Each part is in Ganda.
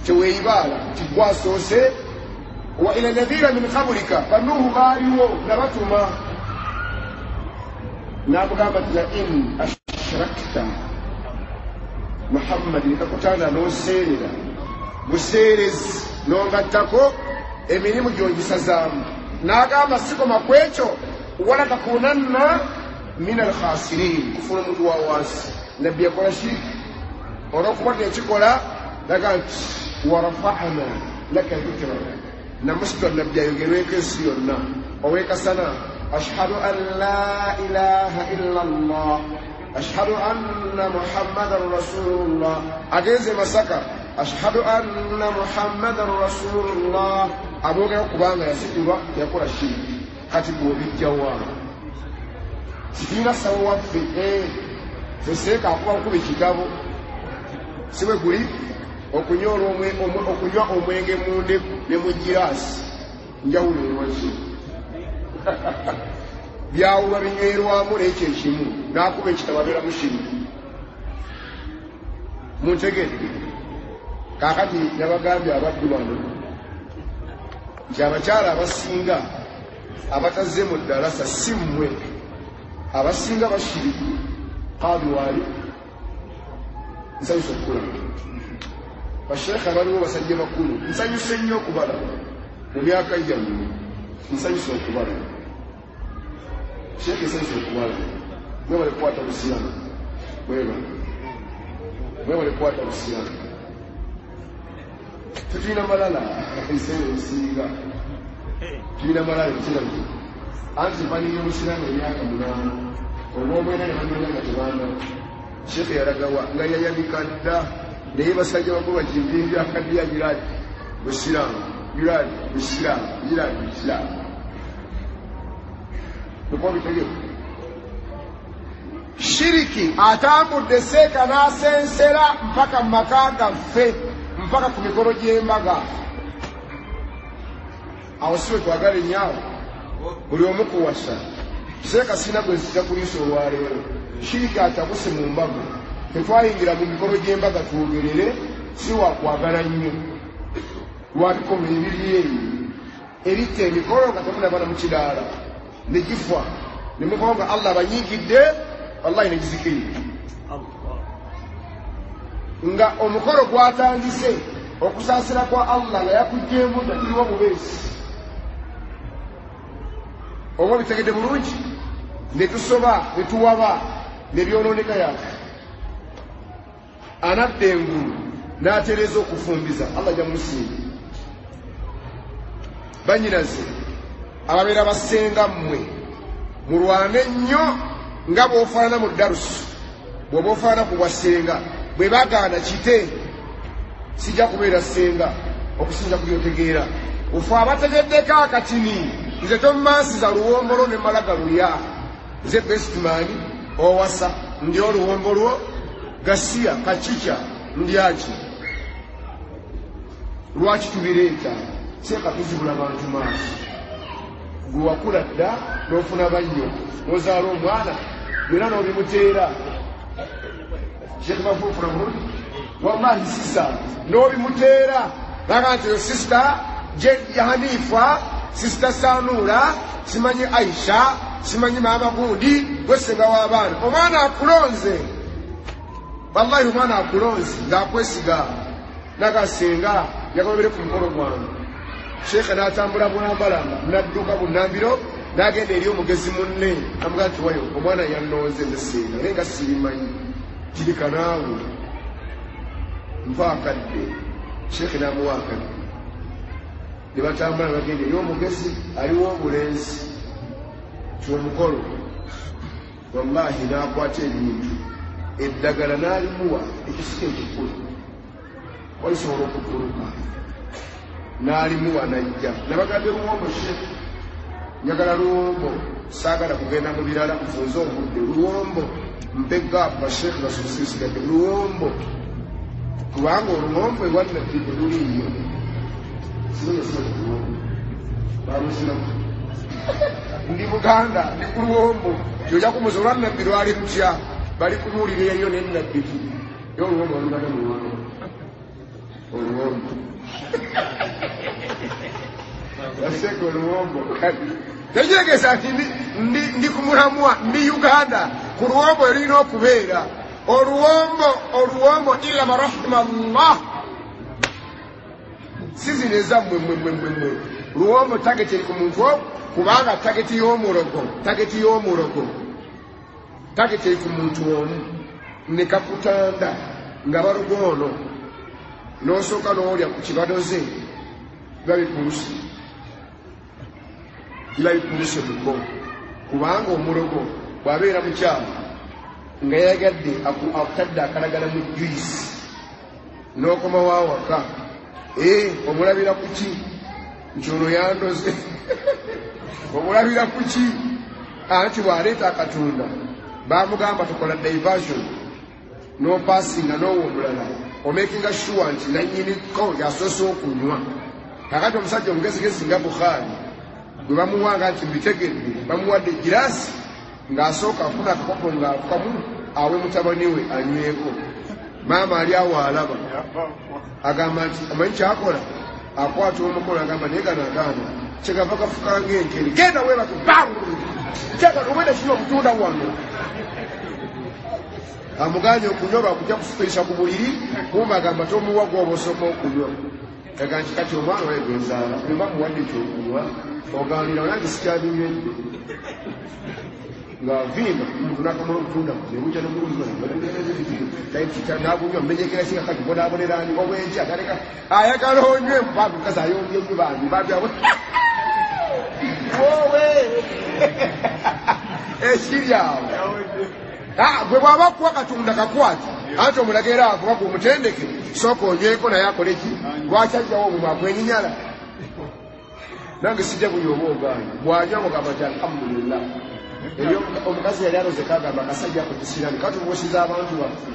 teweibala tigwasose wa ila alladhina min qablika fanuhu baliwo nabatuma nabugamba tina in ashrakta Muhammad nikakutana noserera buserezi nongattako emirimu gyongisazaamu n'agamba sikoma kwekyo wala takunanna min alkhasirin kufuna omuntu wa wansi nabbi yakola shiriki olwokuba tekikola laga nti warafa'na laka dhikra namusitwa nabbi ayogerweko ensi yonna owekasana ashhadu an la ilaha illa allah ashhadu anna muhammadan rasulullah ageze masaka ashhadu anna muhammadan rasulullah abogera kubanga yasikirwa yakola shiriki kati bwobijjawa sikirina sawo waffe feseeka akuba nkuba ekigabo siwe guli okunywa omwenge mundeku ne mu girasi njawulo erwaki byawulwa binywerwamu n'ekyo ekimu n'akuba ekitabo abeeramu shiriki muntegedde kaakati nabagambye abaddu bano nti abakyala abasinga abatazze mu ddalasa si mmwe abasinga bashiriki qaadi waali nsanyusa okukulaba basheekha baliwo basajja bakulu nsanyuse nnyo okubala mu myaka gyammwe nsanyusa okubala sheekha nsanyusa okubala mwebale kukwata busiramu mwebale kukwata busiramu tetulina malala ebiseera ebisinga tulina malala ekiramu anti baniyo omusiramu emyaka 8 oba omwena ne bamenya nga tebanda sheekha yalagawa nga yayabika dda naye basajja bakulu bakimbinja akaddiya giradi busiramu giradi busiramu giradi busiramu okuba bitegefu shiriki atambudde seeka n'asensera mpaka mu maka gaffe mpaka ku mikolo gy'embaga awo siwe twagala ennyawo buli omu kuwasa seeka sina gwe nzija kuliisa olwaleero shiriki atabuse mu mbaga tetwayingira mu mikolo gy'embaga twogerere si wakwagala nnyo lwabikoma ebiri eyo eritta emikolo nga temunabana mu kidaala ne gifa ne mubawo nga allah abanyiigidde wallahi ne gizikirira nga omukolo gwatandise okusaasira kwa allah nga yakugjeemu nga tiriwo bubeesi oba bitegedde bulungi ne tusoba ne tuwaba ne byonooneka yaffe anadda engulu n'atereeza okufumbiza allah jamusinga banyinaze ababeera basenga mmwe mulwane nnyo nga bw'ofaanana mu darusi bw'oba ofaanana ku bwasenga bwe bagaana kite sijja kubeera senga okusinza ku byotegeera ofe abategeddeko akatini nze tomumansiza luwombolo ne malaga luya nze besitimaani owasa ndi oluwombo lwo gasiya kakica ndyaki lwaki tubireeta seeka tuzibula bantu maaso gwe wakula dda n'ofuna bannyo n'ozaala omwana byonna n'obimuteera sheekh mafuufuna bulungi wallahi sisa n'obimuteera naga nti yo sisita hanifa sisita sanuula simanyi aisha simanyi maama gundi gwesenga w'abaana omwana akulonze wallahi omwana akulonze ng'akwesiga nagasenga yagobere ku mukolo gwange sheekha n'atambula bwambalamba nadduka bunnambiro n'agenda eri omugezi munne amugaa nti wayo omwana yannonze nze senga naye nga sirimanyi tirika naawe nva akadde sheekha n'amuwa akadde ne batambula bagenda eri omugezi aliwo obulenzi kyomukolo wallahi n'akwata ebintu eddagala n'alimuwa ekisika ekikulu walisobola okutuluka n'alimuwa najja nabagambye luwombo sheekha njagala luwombo saagala kugenda mu birala nfunze obudde luwombo mpegapa sheekha basusiisigadde luwombo kubanga oluwombo ewannaddidde luliiyo balusiramu ndi buganda ndi ku luwombo kyojja kumuza olwannabbi lwali lutya bali kumuwulira eyo nennabbiti yo oluwombo oluganda muwombo oluwombo baseko oluwombo tekiregesa nti ndi kumulamwa ndi Uganda ku luwombo erina okubeera oluwombo illa marahima Allah sizine zammwe mmwe luwombo tageti eri ku muntu kubanga tageti y'omulogo tageti eri ku muntu omu ne kakutanda nga balugono n'osooka n'olya ku kibadoze biba bipuluse mu bbo kubanga omulogo bw'abeera mukyala nga yagadde akutadde akalagala mu juisi n'okoma waawaka omulabira ku ki nti ono yandoze omulabira ku ki anti bw'aleeta akatunda baamugamba tukola diversion n'opasinga n'owo omulala omakinga sure nti nannyiniko yasoose okunywa kakati omusajja omugezigezi nga Bukhari gwe bamuwanga nti mbitegedde bamuwadde girasi ng'asooka afuna akakopo ng'akamu awe mutabani we anyweko maama ali awo alaba agamba nti amanyi kyakola akwata omukono agamba naye ganagaana kyegava kafukanga enkeri genda weebake bangu kyagala obwenda kino omutunda wano amuganye okunywa lwakujja kufukirisha ku buliri kumba agamba tomuwa gwoba osooka okunywa kaga nti kati omwana waye gwenzaala bwemba muwadde ekyokunywa oganira nange sikyabinywedde ng'avimba omuntu n'akamala okutunda nebuja nemunagunywa mumenyekera singa kati bonabonerani obwenki agaleka ayagala onywe mubantu mukazi ayombye nnyo bantu babyawe wowe ekiryawo gwe bw'aba kuwa katunda kakwati anti omulagera akuba ku mutendeke sooka onyweko naye akoleki lwaki ajjawo omumwe akwenyinyala nange sijja kunyoba ogaana bw'anywa mugamba nti alhamdulillah ebyo omukazi yali aloze kagamba akasajja akutisirani kati obuosiza abantu baffe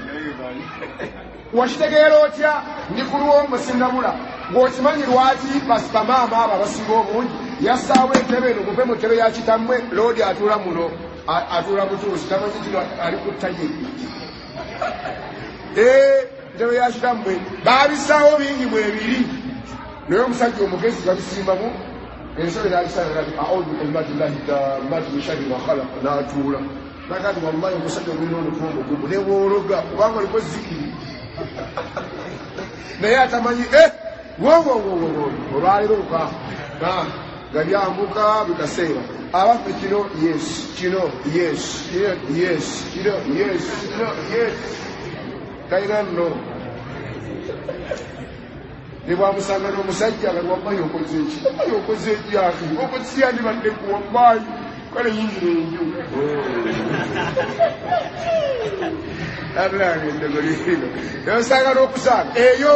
wakitegeera otya ndi ku luwombo sinnabula ng'okimanyi lwaki basipamaama abo abasinga obungi yassaawo entebe eno muve mu ttebe ya kitammwe loodi atuula muno atuula butuuzi tamanyi kino ali ku ttaye ntebe ya kitammwe baabissaawo bingi mwebiri naye omusajja omugezi babisimbamu ensobe nalisanga ati audu kalimatillahi tammati min sharri ma khalaqa n'atuula nakati wallahi omusajja olina omutumbo gumu newoologa kubanga oliko zikiri naye atamanyi olwaliro luka nga lyambuka bikaseera abaffe kino yes talina nno nebwamusanga n'omusajja nga lwambayi okoze eki ambayi okoze ekyaki okosiyandibadde ku wambayi kale yingira enju alangendogolino nosanga n'okusanga eyo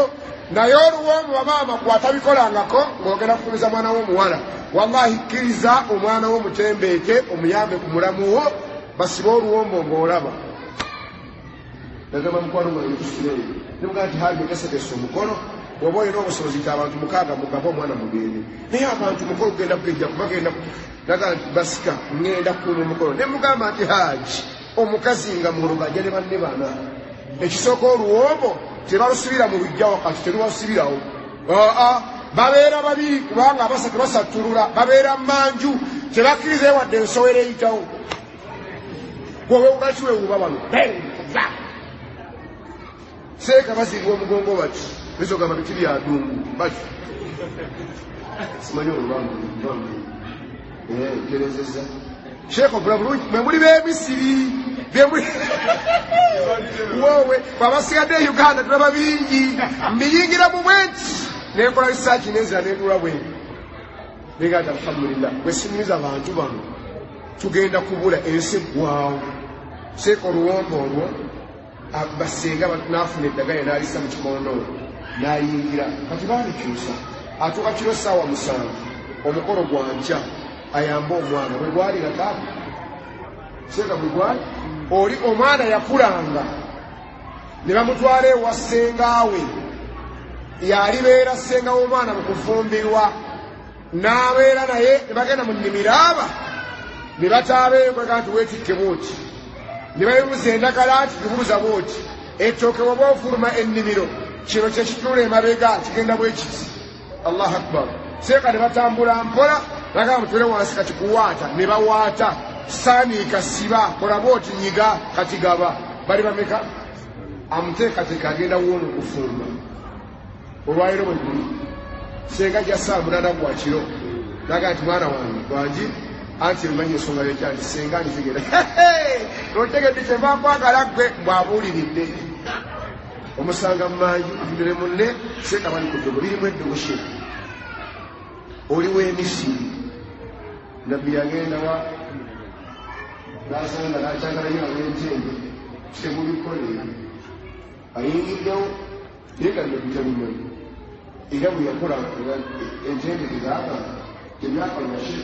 naye oluwombo bamaama gwatabikolangako ng'ogenda kukubiza mwana w'omuwala wallahi kkiriza omwana w'omutembeeke omuyambe ku mulamuwo basibe oluwombo ng'olaba nagamba mukwano gwange tusireyo nimugaa nti hali mugesekesa omukono oba olina obusobozi ti abantu mukaaga mugaba omwana mugende naye abantu mukolo kugenda kugejja kubagenda naga nti basika ngenda kukuuma omukolo ne mugamba nti haji omukazi nga muluga ajja ne banne bana ekisooka oluwombo tebalusibira mu lujja wakati teruwasibirawo babeera babiri kubanga abasatu basattulula babeera manju tebakkiriza wadde ensowera eyitawo gwobeugaki wano seeka bazirwa omugongo bati bizogamba biti byadungu bati simanyi olwangu gerezeza sheekh obula bulungi mwe muli b'emisiri wowe babasigadde e Uganda tulaba bingi mbiyingira mu bwenti nenkola risaaki nenzira nendula bwenti negati alhamdulillah bwesimiriza abantu bano tugenda kubula ensi eggwawo seeka oluwombo olwo basenga nafuna eddagala nalisa mu kikondolo nayingira kati baalikyusa atuuka kiro ssaawa 7 omukolo gwanca ayamba omwana bwe gwalira kaaga seeka bwe gwali oli omwana yakulanga ne bamutwala ewa ssengaawe yalibeera ssenga w'omwana mu kufumbirwa n'abeera naye ne bagenda mu nnimiro aba ne bataabeekweka nti weetikke booti ne bayimuza endagala nti bibuuza booti ettooke waba ofuluma ennimiro kino kyekitula emabega kigenda bwe kiti. Allahu akbar. Seeka ne batambula mpola bagamba mutule wansi kati kuwaata ne bawaata saaniika siba kola bwoti nyiga kati gaba bali bameka amuteekateeka agenda wono okufumba olwaliro bwe guli senga jasa munana gwa kiro naga nti mwana wange lwangi anti mmanyi ensonga yekyandi senga nzigera notegedde kyembakwagala gwe bwabuuliridde omusanga mumanyi ndere munne seeka bali ku ddogo lirimu eddogoshe oliwo emisiri nabbi yagenda wa nasanga nakyagalayo ab'entembe tebulikolera ayingiddewo yegadde kutabimanyi era bwe yakola entembe tezaaba tebyakolmashe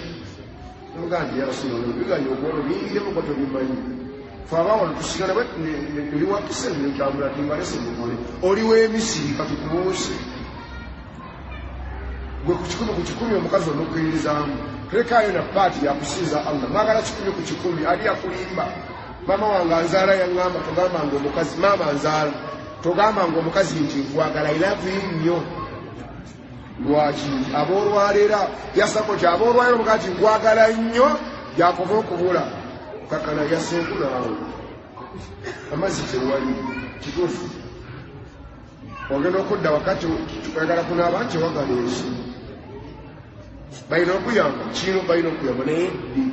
noga nti yarasulallah biganye obwolo biyingiremu ko tobimanyi fe abawano tusigala neliwakise netambula timbalese mukole oliwo emisiri katukubuuse gwe ku kikumi omukazi onokkiririzaamu tulekaayo na paati yakusinza Allah mwagala kikumi ku kikumi ali yakulimba mama wange anzaala yaŋŋamba togambanga omukazi maama anzaala togambanga omukazi nti nkwagala ilavu nnyo lwaki aboolwaleera yasako ki aboolwaleera omukazi nti nkwagala nnyo gyakova okubula kakana yasenkunaawo amazzi tewali kituufu ogenda okudda wakati tukwagala kunaaba nti ewagala ensi balina okuyamba kino balina okuyamba naye ddi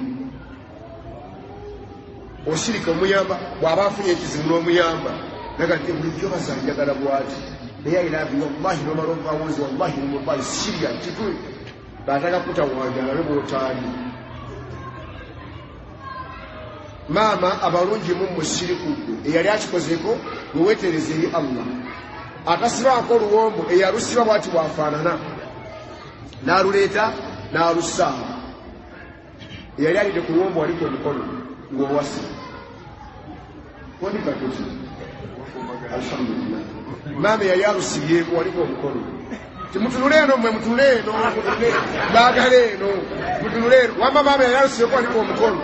osirika omuyamba bw'aba afunye ekizibu n'omuyamba naga nti bulijjo bazanjagala bw'ati naye ayirabi wallahi nomala ovaawozi wallahi nomubayi sirya kitwe baataka kutawanja alabe bw'otaani maama abalungi mu musirikudde eyali akikozeeko weweetereza eri Allah akasibaako oluwombo eyalusiba bw'ati bwafaanana n'aluleeta n'alusaawa eyali alidde ku luwombo waliko omukono ng'owasa wandikatuti alhamdulillah maama yali alusibyeeko waliko omukono timutunule eno mwe mutunule eno baagala eno mutunule eno wamma maama yali alusibyeeko waliko omukono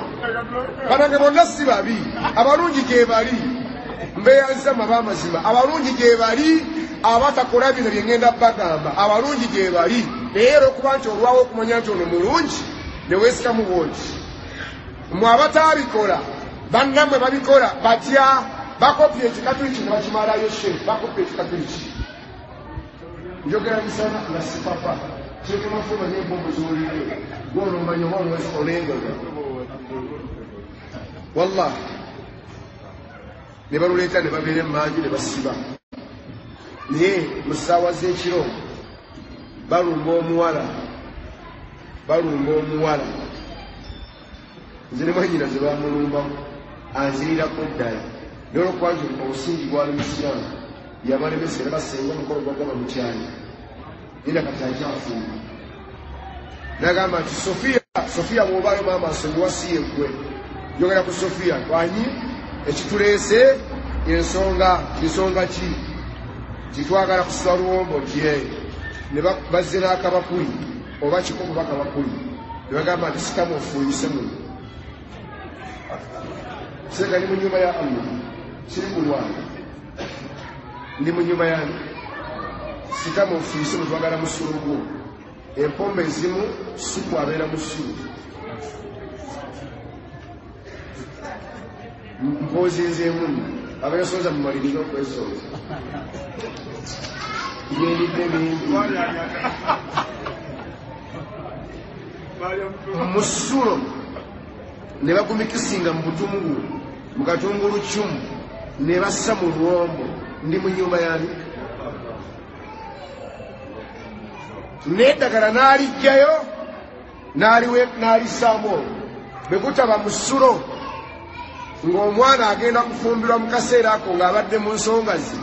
banange bonna si babi abalungi gye bali mbeyanzama b'amazima abalungi gye bali abatakola bino bye ŋŋenda bagamba abalungi gye bali naye era okuba nti olwawo okumanya nti ono mulungi ne weesikamu bwoti mmwe abataabikola bannammwe babikola batya bakopya ekikatuliki ne bakimalayo she bakopya ekikatuliki njogera misana nga sipapa kyekemafuba n'embombo z'olire gw'ono omanya oba olengoga wallahi ne baluleeta ne babeera emmanju ne basiba naye mu ssaawa z'ekiro balumba omuwala nze ne mwanyina ze bamulumbamu anzirirako ddala naye olwokuba nti obusingi gwali musiraamu yamalemesa era basenga omukolo gwagaba mukyali yina kati akyafumba nagamba nti sofiya bw'obaayo maama nsonyiwasiye ggwe njogera ku sofiya twanyi ekituleese ensonga ki titwagala kusiba luwombo tye ne bazze n'akabakuli oba kikopo bakabakuli ne bagamba nti sitamu ofuuyise muno senga ndi mu nyumba ya Allah siri kulwana ndi mu nyumba yange sitamu ofuuyise mu twagala musulu gwo empombe ezimu supu abeera musulu mpozinzeemu abeesoza mu maliriro okwesoza yeridde bingi musulo ne bagumikisinga mu butungulu mu katungulu cumu ne bassa mu luwombo ndi mu nyumba yange n'eddagala n'alijjayo n'alisaamu olwo bwe gutaba musulo ng'omwana agenda kufumbirwa mu kaseera ako ng'abadde mu nsonga ze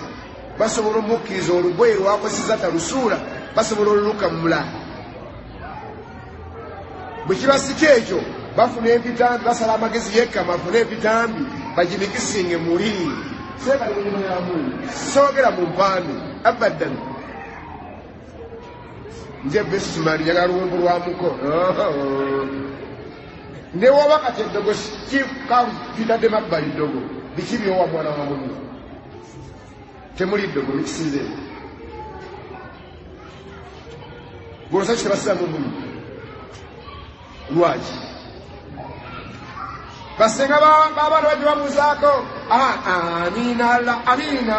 basobola omukkiriza olugoye lwakozesa talusuula basobola olulukamula bwe kibasika ekyo bafuna empitambi basala amagezi yekkama afune empitambi bagimikisinge muli seekali mulimu yamungu soogera mu mpambi abaddan nje besimani njagala luwombo lwamuko ne woba kati eddogo kitadde mabbali ddogo biki byowa mwana wa munno temuli ddogo bikisinze golosa kitebasilamu muli lwaki basenga babaana bajja bamuzaako amina amina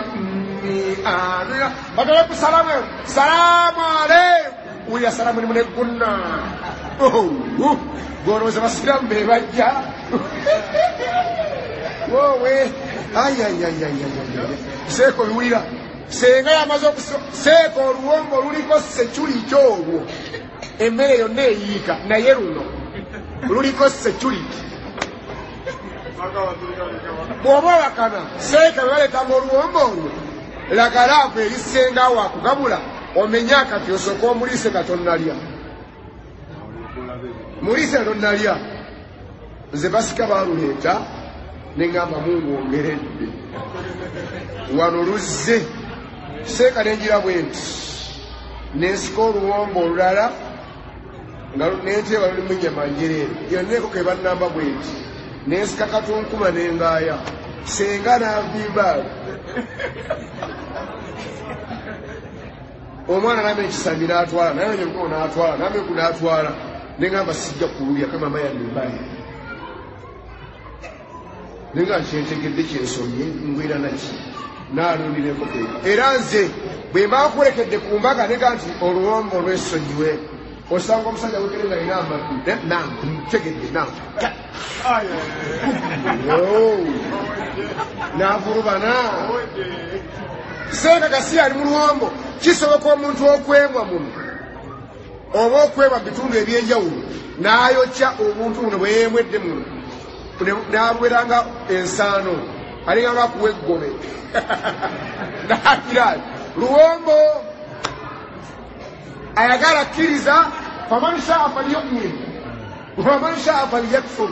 amina batole ku salamu aleikum uya salamu nimune gunna golowooza basiramu be bajja wowe seeko biwulira senga yamaze seeko oluwombo luliko security olwo emmere yonna eyiika naye luno luliko security bw'oba wakana seeka bwe baleetanga oluwombo olwo lagalaako erisenga wakugabula omenye akati osooka omuliise nga tonnalya muliise nga tonnalya nze basika baaluleeta ne ŋŋamba mungwongeredde wano luzze seeka nenjira bwe nti nensika oluwombo olulala nga nenteeba lulimu ennyama njereere yonna ekoko ebannamba bwe nti nensika katunkuma nengaaya senga nanvimba omwana nambe ekisambi n'atwala naye nyemukono n'atwala nambe ku n'atwala neŋŋamba sijja kululya kamama yannembaye nenga nkyentegedde kyensomye ngwira naki naalundira enkoko era nze bwe mba nkulekedde ku mbaga nega nti oluwombo olw'essonyiwe osanga omusajja wekere nga alina amatu ntegedde n'avulubana senga gasi ali mu luwombo kisoboka omuntu okwemwa muno oba okwemwa mu bitundu ebyenjawulo n'ayokya obuntu buno bwe yeemwedde muno n'alweranga ensaano alinga ngakuwa eggome n'akira luwombo ayagala akkiriza faman shaa falyu'min waman shaa falyakfur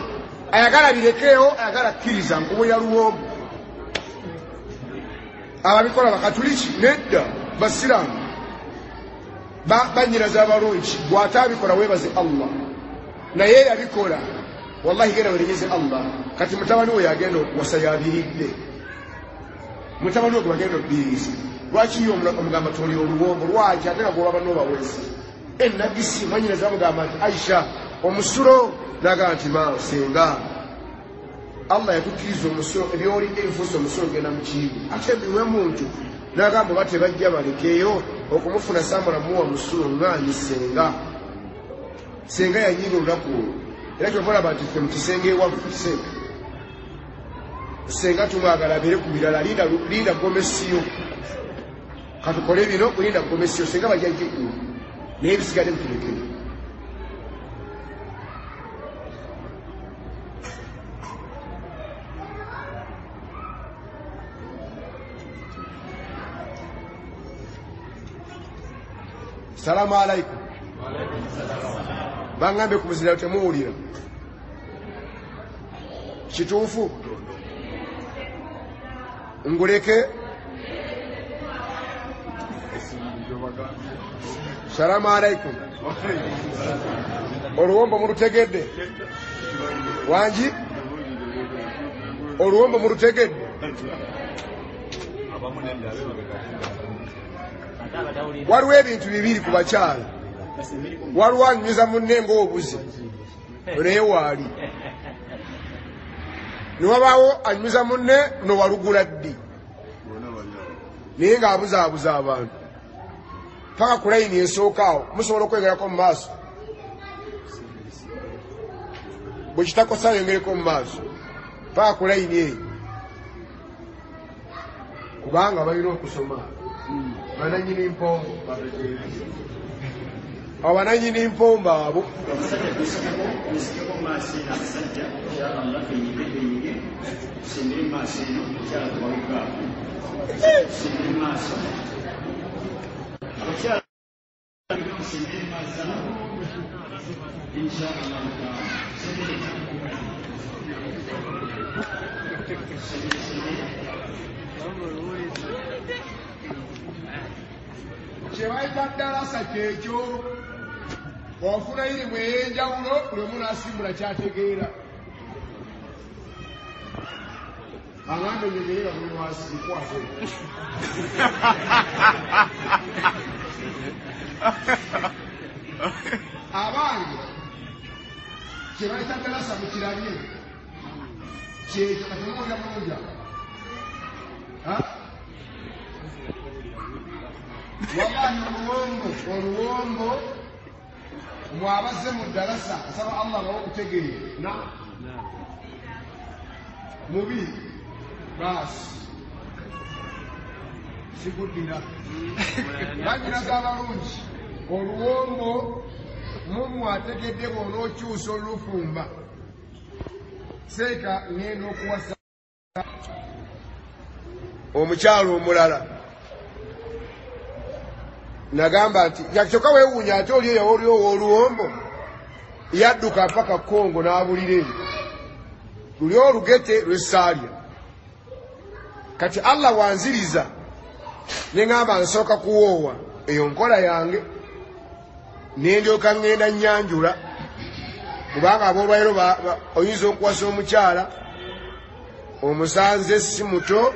ayagala birekeewo ayagala akkiriza nkubo ya luwombo ababikola bakatuliki nedda basiraamu banyiraza abalungi bw'ate abikola weebaze allah naye yabikola wallahi genda werenyeze allah kati mutabani we yagenda okuwasa yabiridde mutabani we gwagenda okubiriisa lwaki yo omugamba toli oluwombo lwaki ate nga gwolaba n'obawezi enabisi mwanyinaza bamugamba nti aisha omusulo nagamba nti senga allah yatukkiriza omusulo ebyolidde ebifuusa omusulo genda mu kiibi ate biwe muntu nagamba oba tebajja balekeyo okumufuna samala muwa musulo ng'anyi senga yanyiga olunaku olwo era kyovalaba nti ffe mukisenge ewaffe senga tumwagala abeere ku birala linda gomesiyo katukole bino kulinda gomesiyo senga bajja gikulu naye bisigadde mutulekere salamu alaikum bangambe ku buzira temuwulira kituufu nguleke salamu alaikum oluwombo mulutegedde wangi oluwombo mulutegedde waliwo ebintu bibiri ku bakyala waliwo anyumiza munne ng'obuzi naye waali niwabaawo anyumiza munne nowalugula ddi naye ng'abuzaabuza abantu paka ku layini esookaawo musobola okwegerako mu maaso bwe kitakosa yongereko mu maaso paka ku layini eyo kubanga balina okusoma bananyini mpombo abo bananyini mpombo abo kyebayita ddalasa kyekyo ofuna irimu ey'enjawulo buli omu n'asimbula kyategeera agambe nyegerera buli wasikwate abange kyebayita Darassa mukirabye kyekyo katomuulira mulungi wallahi oluwombo mwabazze mu Darassa asaba Allah bawe okutegeera mubi basi sikuddira banyina z'abalungi oluwombo mumwategedde bw'onookyusa olufumba seeka ngenda okuwasa omukyalo omulala nagamba nti kyokka weewuunya ate oli eyo oliowo oluwombo yadduka paka Kongo n'abulira eyo luli olugete lw'essaalya kati Allah wanziriza ne ngamba nsooka kuwoowa eyo nkola yange nendyoka ngenda nyanjula kubanga aboolwaliro oyinza okuwasa omukyala omusanze si muto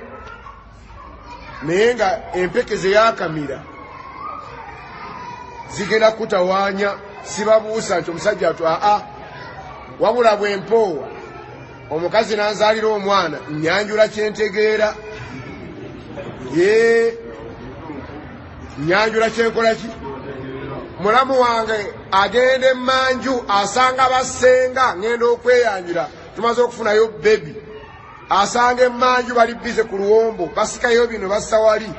naye nga empekeze yakamira zigenda kutawaanya sibabuusa nti omusajja atu wabula bwempoowa omukazi nanzaalira omwana nyanjula kyentegeera nyanjula kyenkola ki mulamu wange agenda emmanju asanga basenga ngenda okweyanjira tumaze okufunayo bebi asanga emmanju bali bize ku luwombo basikayo bino bassa wali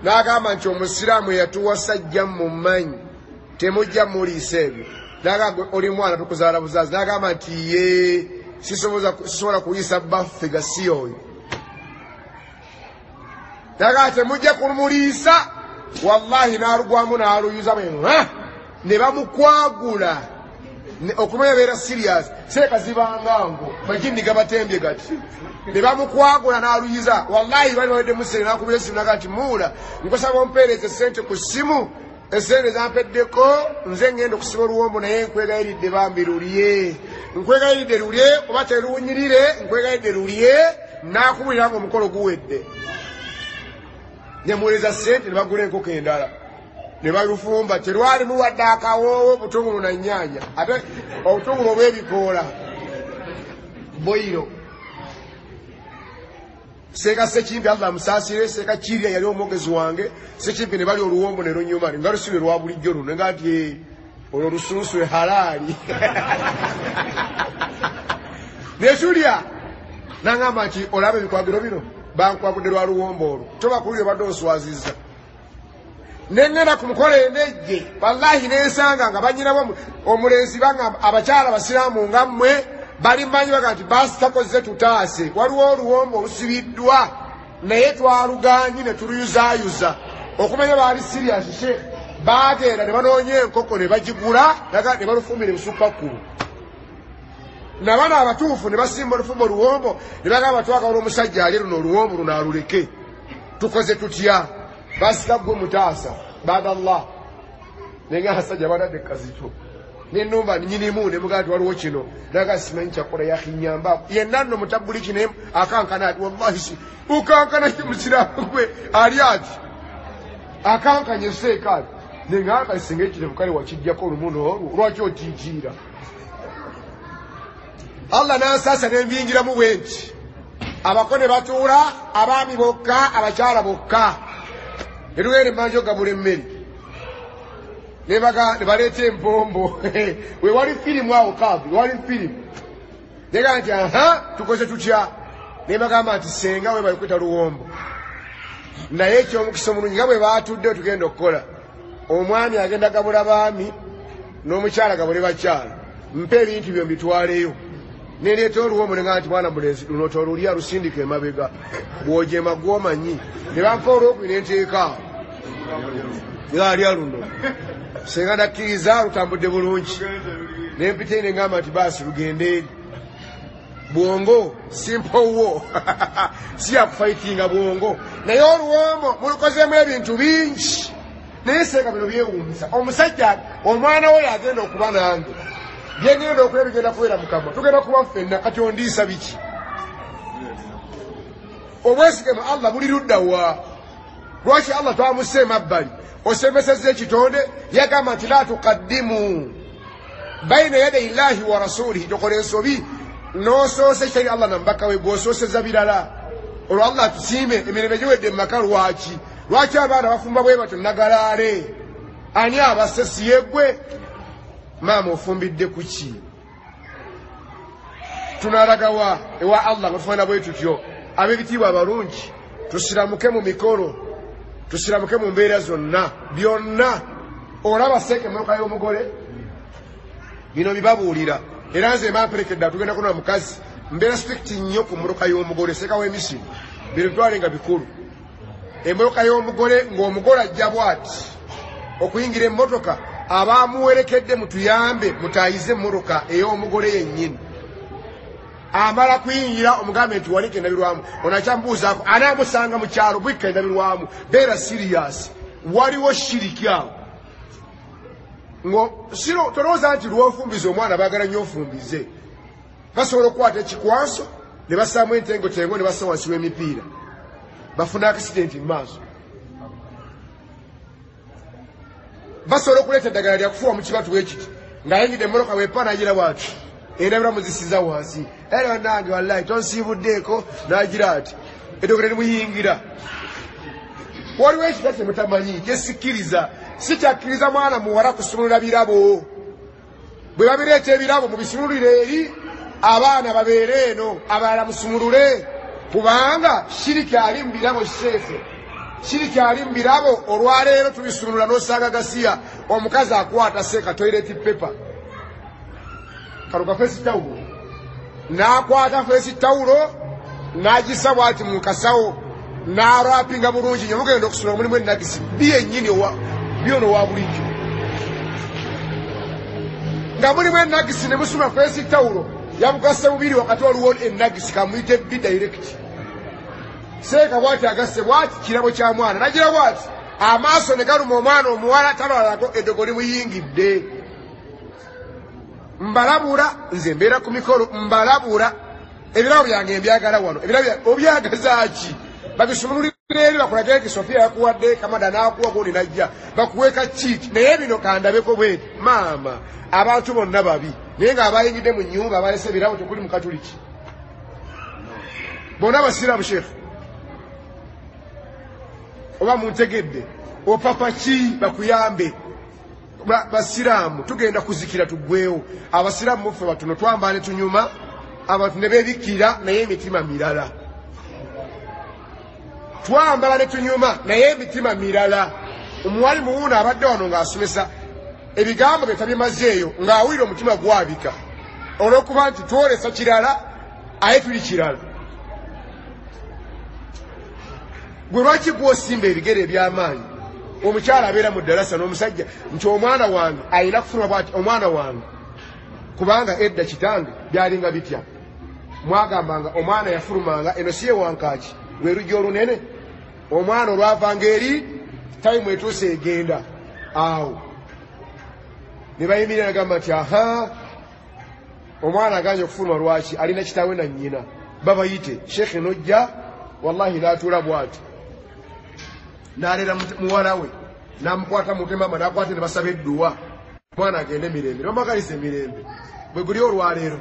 n'agamba nti omusiraamu eyatuwasa jja mmumanyi temujja muliisa ebyo n'agamba oli mwana tukuzaala buzaazi n'agamba nti sisobola kuliisa baffe gasi oyo n'agamba temujja kumuliisa wallahi n'alugwamu n'aluyuza bwe ne bamukwagula okumanya beera serious seeka zibangango majini gabatembye gati ne bamukwagula n'aluyiza wallahi bali bawedde musere n'akubira essimu naga nti muula nkusaba ompeereza essente ku ssimu essente zampeddeko nze ngenda okusiba oluwombo naye nkwegayiridde bambi lulye nkwegayiridde lulye oba teruwunyirire nkwegayiridde lulye n'akubulira nga omukolo guwedde nemuwuliriza ssente ne bagula enkoko endala ne balufumba terwali muwadde akawoowo obutungulu na nnyanja ate obutungulu obw'ebikoola boyiro seeka Sekimpi Allah musaasire seeka Kirya yali omwogezi wange Sekimpi ne bali oluwombo ne lunyuma nga lusibe lwa bulijjo luno nga nti olwo lusunswe halaali ne Julia n'angamba nti olaba ebikwagiro bino bankwagudde lwa luwombo olwo tobakulire badde oswazizza nengenda ku mukolo enejje wallahi nensanga nga banyinabo omulenzi banga abakyala basiraamu nga mmwe bali mmanyi baga nti basi takoze tutaase waliwo oluwombo olusibiddwa naye twaluganye ne tuluyuzaayuza okumanya baali serious she baagenda ne banoonya enkoko ne bagigula ne balufumbira ebusukkakulu nabana abatuufu ne basimba olufumbo oluwombo ne bagamba twagawula omusajja ali luno oluwombo luno aluleke tukoze tutya basika gwe mutaasa baada Allah nenga asajja badadde kazito nenumba nyinimu ne mugati waliwo kino naga simanyi kyakola yakinyamba yenna nno mutabuli kine akankana ati wallahi si ukankana kimusiramu gwe ali ati akankanye seekali nenga akasinga ekire mukali wakijjako olumuno olwo lwaki otiijiira Allah n'ansasa n'embingiramu bwenti abako ne batuula abaami bokka abakyala bokka erugere manjo gabule mmeri ne baleeta empombo we wali firimu awo kaavi wali firimu nega nti tukoze tutya ne bagamba nti senga we bali kwita luwombo naye ekyomukisa omulungi nga bwe baatudde tugenda okukola omwami agenda gabula baami n'omukyala gabule bakyala mpa ebintu byo mbitwaleyo neleeta oluwombo nenga nti mwana mulenzi luno tolulya lusindika emabega bw'ojeema gw'omanyi ne bampa olwokubiri nenteekaawo yalya luno senga nakkiriza lutambudde bulungi nempita ine ngamba nti baasi lugende eri bwongo simpowo si yakufaitinga bwongo naye oluwombo mulukozeemu ebintu bingi naye senga bino byewuunyisa omusajja omwana we yagenda okuba nange byengenda okuba bigenda kubeera mukamwa tugenda kuba ffenna kati ondiisa biki obwesigema Allah buli luddawa lwaki Allah twamussa emabbali osemesezza ekitonde yagamba nti la tuqaddimu baina yaday llahi wa rasulihi tokola ensobi n'osoose kitali Allah na mubaka we gw'osooseza birala olwo Allah tusiime emirembe giwedde mu maka lwaki abaana bafumba bwe batyo nagalaale ani abasse si yeggwe maama ofumbidde ku ki tunalagawa ewa Allah nga tufaana bwe tutyo ab'ebitiibwa abalungi tusiramuke mu mikolo tusiramuke mu mbeera zonna byonna olaba seeke emmotoka y'omugole bino bibabuulira era nze mamperekedde atugenda kunona mukazi mbeera strict nnyo ku mmotoka y'omugole seeka w'emisimu bino bitwale nga bikulu emmotoka y'omugole ng'omugole ajja bw'ati okuyingira emmotoka abaamuwerekedde mutuyambe mutayize emmotoka ey'omugole yennyini amala kuyingira omugambe nti walika endabirwamu onakyambuuzaako anaamusanga mu kyalo bwikka endabirwamu beera siriyasi waliwo shiriki awo tolowooza nti lwofumbiza omwana baagala nnyo ofumbize basobola okukwata ekikwaso ne bassaamu entengotengo ne bassa wansi w'emipiira bafuna akisidenti mu maaso basobola okuleeta eddagala lya kufuuwa mu kibatu bwekiti ng'ayingidde emmotoka wepa nagira bw'ati endabirwamu zisiza wansi era nange wallahi tonsiibuddeeko n'agira ati eddogera limuyingira waliwo ekita kyemutamanyi kyesikkiriza sikyakkiriza mwana muwala kusumulula birabo bwe babireeta ebirabo mubisumululire eri abaana babeere eno abalala musumulule kubanga shiriki ali mu birabo sheefe shiriki ali mu birabo olwaleero tubisumulula n'osanga gasiya omukazi akwata seeka toilet paper kaluka fesi tawulo n'akwata fesi tawulo n'agisa bw'ati mu kasawo n'arapinga bulungi nyo mugenda okusula omulimu ennagisi byennyini byono wa bulijjo nga mulimu ennagisi ne musuma fesi tawulo yamugase bubiri wakati waliwo ennagisi kamuyite bidirekiti seeka bw'ati agasse bw'ati kirabo kya mwana nagira bw'ati amaaso ne galuma omwana omuwala talwalako eddogo limuyingidde mbalabula nze mbeera ku mikolo mbalabula ebirabo byange mbyagala wano ebirabo obyagaza ki babisumululire eri bakulagire nti Sofiya yakuwadde Kamada n'akuwa goli najja bakuweeka kiiti naye bino kandabeko bweti maama abantu bonna babi naye ng'abayingidde mu nnyumba abalese ebirabo tekuli mu katuliki bonna basiraamu sheekhu oba muntegedde opapa ki bakuyambe basiraamu tugenda kuzikira tuggwewo abasiraamu muffe batono twambala ne tunyuma abantu ne beebikkira naye emitima mirala twambala ne tunyuma naye emitima mirala omuwalimu wuuno abadde wano ng'asomesa ebigambo bye tabimazeeyo ng'awulira omutima gwabika olw'okuba nti twolesa kirala aye tuli kirala gwe lwaki gw'osimba ebigere eby'amaanyi omukyala abeera mu ddalasa n'omusajja nti omwana wange ayina kufuluma bwati omwana wange kubanga edda kitange byalinga bitya mwagambanga omwana yafulumanga eno si ye wankaaki lwe lujja olunene omwana olwavanga eri tayimu etuuse egenda awo ne bayimirira nagamba nti aha omwana aganje okufuluma lwaki alina kitaawe na nnyina babayite sheekhe nojja wallahi n'atuula bwati n'aleera muwala we n'amukwata mutemama n'akwata ne basaba edduwa omwana agende mirembe nebamagaliza emirembe bwe guli olwaleero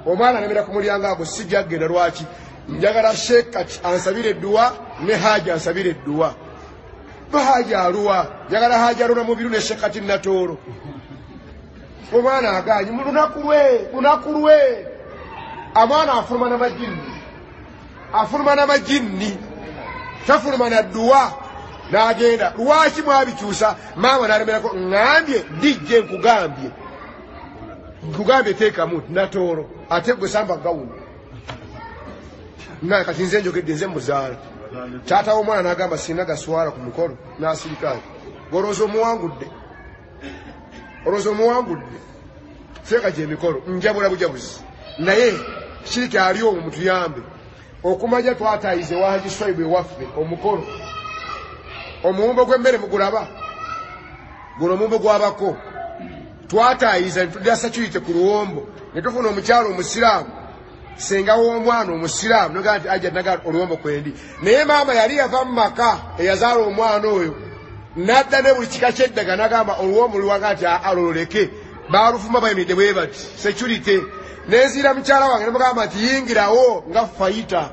omwana anemera ku mulyango ago sijja kgenda lwaki njagala sheekh kati ansabire edduwa ne haaji ansabire edduwa bahaaji aluwa njagala haaji aluna mubiru ne sheekh kati natoolo omwana aganyi mu lunaku lwe amwana afuluma n'amajinni tafuluma na dduwa n'agenda lwaki mwabikyusa maama n'alemerako ŋŋambye dijje nkugambye teekamu natoolo ate gwe samba gawuno nga kati nze njogedde nze muzaala taata w'omwana n'agamba sina gaswala ku mukolo n'asirikaayo olowooza omuwangudde seeka gy'emikolo njabula bujabuzi naye kiriki ali omwo mutuyambe okumanya twatayize Wahaji Swaibu ewaffe omukolo omuwumbo gw'emmere mugulaba guno omuwumbo gw'abako twatayiza ne tuddira security ku luwombo ne tufuna omukyalo omusiraamu senga w'omwana omusiraamu nogaa nti ajja naga oluwombo kwendi naye maama yali yava mu maka eyazaala omwana oyo nadda ne buli kika ky'eddaga n'agamba olw'omulwa ngati aloleke baalufuma bayimidde bwe bati security neziira mukyala wange ne mugamba nti yingirawo nga fayita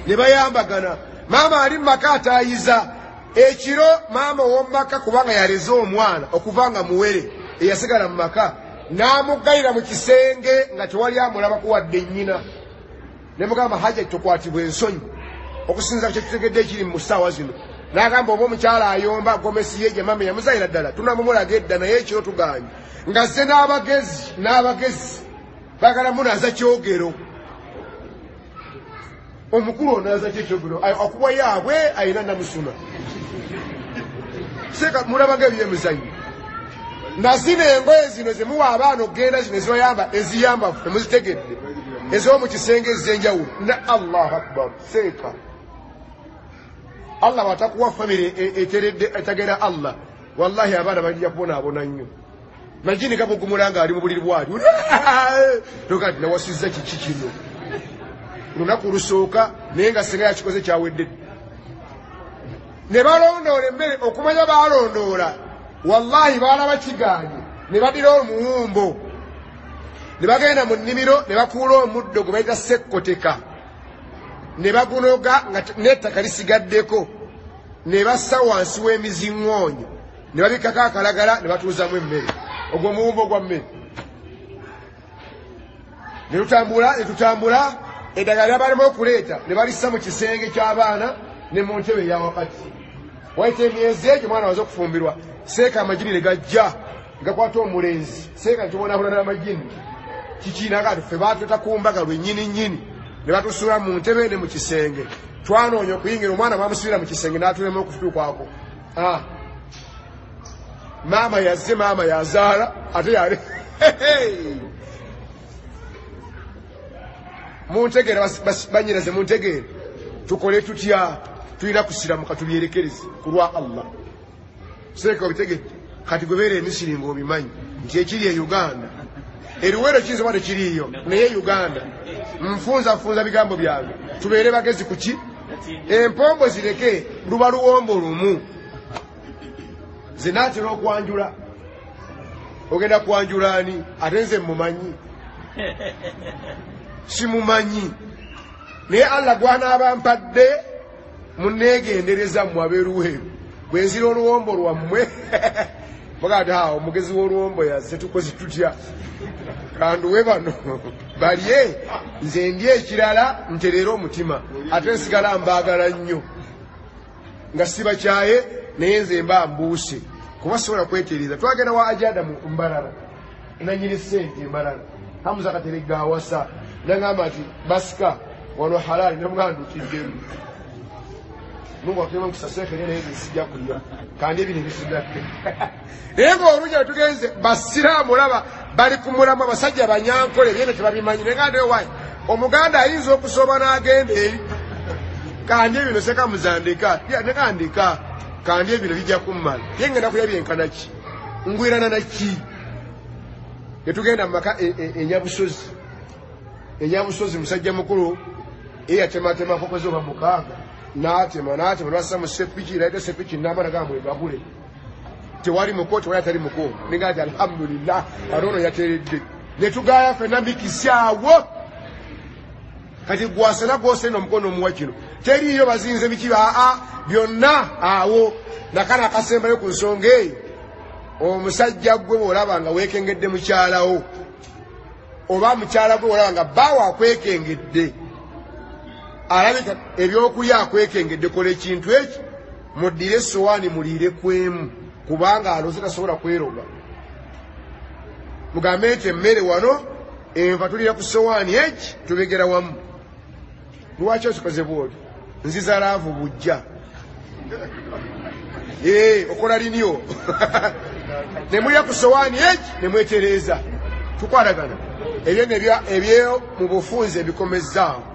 ne bayambagana maama ali mu maka ataayiza ekiro maama ow'omumaka kubanga yaleze omwana okuva nga muwere eyasigala mu maka n'amuggayira mu kisenge nga tewali amulabako wadde nnyina ne mugamba haja tokwatibwa ensonyi okusinza kyetutegedde ekiri mu ssaawa zino n'agamba oba omukyala ayomba gomesi ye gye mama yamuzayira ddala tunamumulaga edda naye ekiro tuganye nga zze n'abagezi baagala munaza kyogero omukulu onaza kyekyogero okuba yaabwe ayina namusuna seeka mulabaga ebyemizanyo nazino engoye zino zemuwa abaana okgenda zino ezibayamba eziyamba temuzitegedde ez'omu kisenge ez'enjawulo na allahu akbar seeka Allah watakuwa family etagera Allah wallahi abaana bajja kubonaabona nnyo majini gabugumulanga ali mu buliri bwali tokati nawasizza kiki kino lunaku lusooka naye nga senga yakikoze kyawedde ne balondoola emmere okumanya baalondoola wallahi baalaba kiganye ne badira omuwumbo ne bagenda mu nnimiro ne bakuula omuddo gwe bayita sekkoteka ne bagunoga nga n'ettaka lisigaddeko ne bassa wansi w'emiziŋŋoonyo ne babikkako akalagala ne batuuzamu emmere ogwo muwumbo gwa mmere ne tutambula eddagala lyabalema okuleeta ne balissa mu kisenge ky'abaana ne mu ntebe eya wakati waita emyezi egyo mwana waze okufumbirwa seeka amagini ne gajja gakwata omulenzi seeka nkibonaabonana amagini kikiinagati ffe baatuta ku mbaga lwennyini nnyini ne batusuula mu ntebe ne mu kisenge twanoonya okuyingira omwana bamusibira mu kisenge n'atulema okutuukwako maama yazze maama yazaala ate yali muntegeera banyiraze muntegeere tukole tutya tulina kusiramuka tubyerekereze ku lwa Allah seeka obitegedde kati gwebeera emisiri ng'obimanyi nti ekiri e Uganda eriwero kiyinza oba tekiriiyo naye Uganda nfunza bigambo byange tubeere bagezi kuki empombo zireke luba luwombo lumu zinaatera okwanjula ogenda kwanjula ani ate nze mumanyi simumanyi naye Allah gwanaaba mpadde muneegendereza mmwe abeeruweeru bwe nzira oluwombo lwammwe bagati omugezi w'oluwombo yazze tukozi tutya kanduwe bano balye nze ndi ekirala ntereera omutima ate nsigala mbaagala nnyo nga sibakyaye naye nze mba mbuuse kuba sobola kwetereeza twagenda wa ajada mu mbalala nanyini ssente mbalala hamuza kateregga awasa nagamba nti basika wano halali namugandukiriddemu mungu akirema nkusaseekere naye nsijja kulya kandi ebino ebisigadde naye ng'olungi tugenze basiraamu olaba bali ku mulamu abasajja banyankole byene tebabimanyi naye nga ndeyo wayi omuganda ayinza okusoba n'agenda eri kandi ebino seka muzandika negandika kandi ebino bijja kummala ye ngenda kulya byenkanaki ngwirana naki netugenda mu maka enyabusozi musajja mukulu eyatematema kokozi oba mukaaga n'atema lwassa mu sepiki laite sepiki namba nagamba mwegabule tewali muko tewali atali muko ninga nti alhamdulillah arono yateredde netugaya fena mikisyawo kati gwasana gwosena omukono omuwa kino teriyo bazinze bikiba byonna awo nakana akasembayo ku nsonga eyo omusajja gwe bw'olaba nga weekengedde mukyalawo oba mukyala gwe bw'olaba nga baawo akwekengedde alabika ebyokulya akwekengedde kola ekintu eki muddire essowaani muliire kwemu kubanga aloze tasobola kweroga mugambe nti emmere wano enva tulira ku ssowaani eki tubegera wamu lwaki okikoze bwoti nziza laavu bujja okola linyo nemulya ku ssowaani eki nemwetereeza tukwatagana ebyo mu bufunze ebikomezaawo